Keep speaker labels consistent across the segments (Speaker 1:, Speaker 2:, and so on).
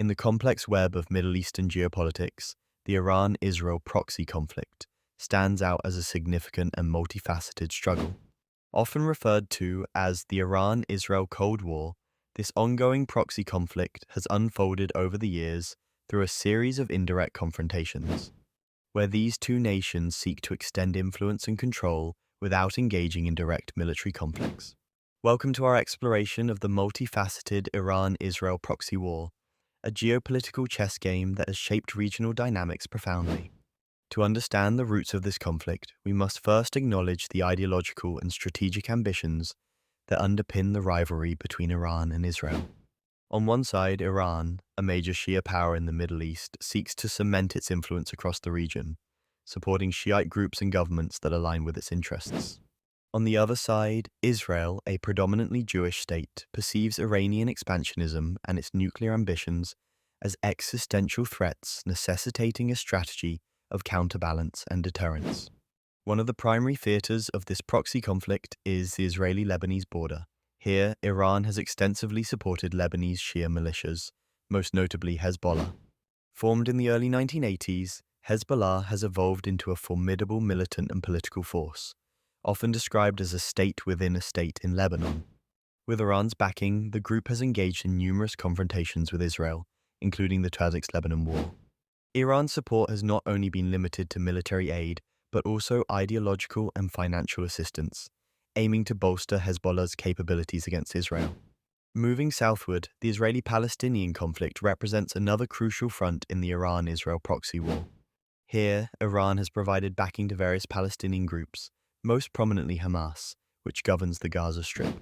Speaker 1: In the complex web of Middle Eastern geopolitics, the Iran-Israel proxy conflict stands out as a significant and multifaceted struggle. Often referred to as the Iran-Israel Cold War, this ongoing proxy conflict has unfolded over the years through a series of indirect confrontations, where these two nations seek to extend influence and control without engaging in direct military conflicts. Welcome to our exploration of the multifaceted Iran-Israel proxy war, a geopolitical chess game that has shaped regional dynamics profoundly. To understand the roots of this conflict, we must first acknowledge the ideological and strategic ambitions that underpin the rivalry between Iran and Israel. On one side, Iran, a major Shia power in the Middle East, seeks to cement its influence across the region, supporting Shiite groups and governments that align with its interests. On the other side, Israel, a predominantly Jewish state, perceives Iranian expansionism and its nuclear ambitions as existential threats necessitating a strategy of counterbalance and deterrence. One of the primary theaters of this proxy conflict is the Israeli-Lebanese border. Here, Iran has extensively supported Lebanese Shia militias, most notably Hezbollah. Formed in the early 1980s, Hezbollah has evolved into a formidable militant and political force, often described as a state within a state in Lebanon. With Iran's backing, the group has engaged in numerous confrontations with Israel, including the 26-Lebanon War. Iran's support has not only been limited to military aid, but also ideological and financial assistance, aiming to bolster Hezbollah's capabilities against Israel. Moving southward, the Israeli-Palestinian conflict represents another crucial front in the Iran-Israel proxy war. Here, Iran has provided backing to various Palestinian groups, most prominently Hamas, which governs the Gaza Strip.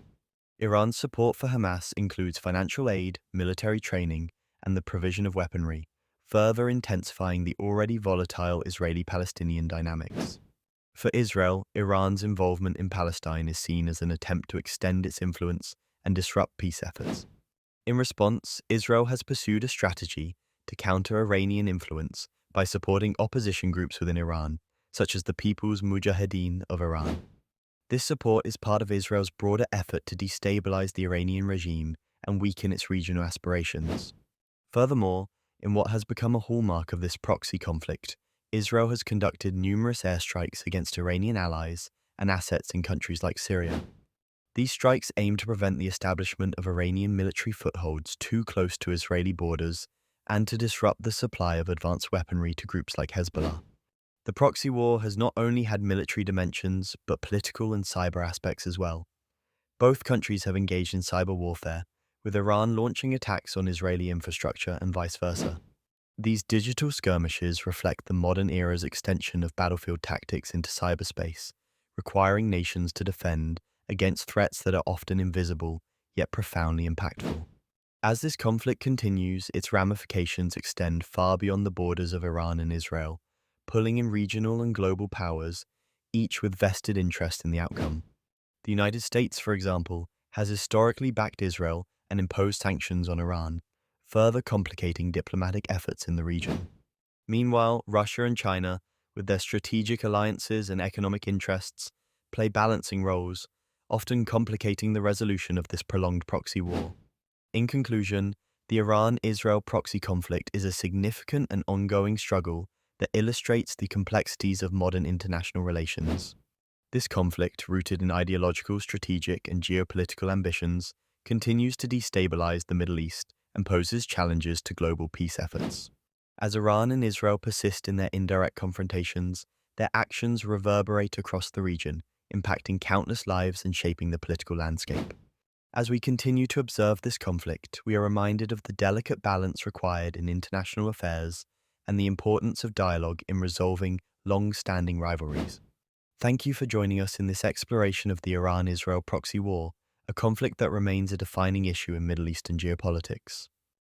Speaker 1: Iran's support for Hamas includes financial aid, military training, and the provision of weaponry, further intensifying the already volatile Israeli-Palestinian dynamics. For Israel, Iran's involvement in Palestine is seen as an attempt to extend its influence and disrupt peace efforts. In response, Israel has pursued a strategy to counter Iranian influence by supporting opposition groups within Iran, such as the People's Mujahideen of Iran. This support is part of Israel's broader effort to destabilize the Iranian regime and weaken its regional aspirations. Furthermore, in what has become a hallmark of this proxy conflict, Israel has conducted numerous airstrikes against Iranian allies and assets in countries like Syria. These strikes aim to prevent the establishment of Iranian military footholds too close to Israeli borders and to disrupt the supply of advanced weaponry to groups like Hezbollah. The proxy war has not only had military dimensions, but political and cyber aspects as well. Both countries have engaged in cyber warfare, with Iran launching attacks on Israeli infrastructure and vice versa. These digital skirmishes reflect the modern era's extension of battlefield tactics into cyberspace, requiring nations to defend against threats that are often invisible, yet profoundly impactful. As this conflict continues, its ramifications extend far beyond the borders of Iran and Israel, pulling in regional and global powers, each with vested interest in the outcome. The United States, for example, has historically backed Israel and imposed sanctions on Iran, further complicating diplomatic efforts in the region. Meanwhile, Russia and China, with their strategic alliances and economic interests, play balancing roles, often complicating the resolution of this prolonged proxy war. In conclusion, the Iran-Israel proxy conflict is a significant and ongoing struggle that illustrates the complexities of modern international relations. This conflict, rooted in ideological, strategic, and geopolitical ambitions, continues to destabilize the Middle East and poses challenges to global peace efforts. As Iran and Israel persist in their indirect confrontations, their actions reverberate across the region, impacting countless lives and shaping the political landscape. As we continue to observe this conflict, we are reminded of the delicate balance required in international affairs and the importance of dialogue in resolving long-standing rivalries. Thank you for joining us in this exploration of the Iran-Israel proxy war, a conflict that remains a defining issue in Middle Eastern geopolitics.